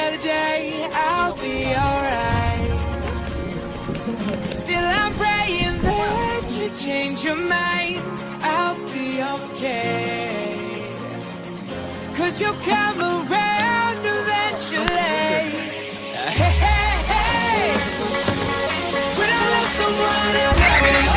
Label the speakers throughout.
Speaker 1: another day, I'll be alright. Still I'm praying that you change your mind, I'll be okay. 'Cause you'll come around eventually. Hey, hey, hey. When I love someone, I'll never know.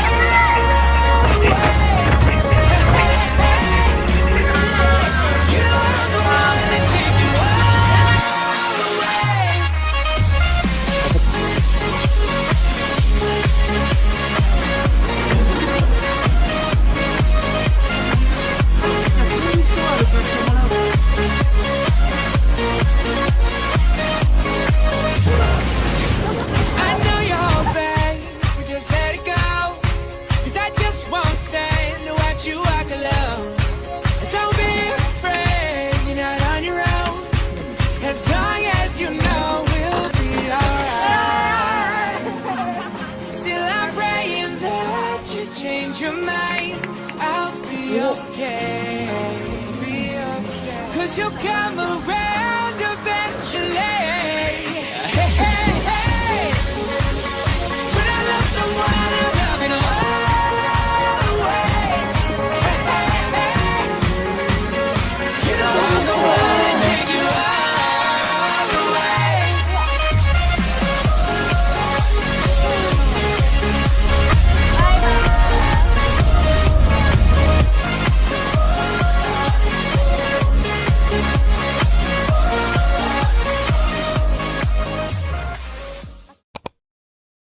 Speaker 1: As long as you know we'll be alright. Still I'm praying that you change your mind, I'll be okay. 'Cause you'll come around.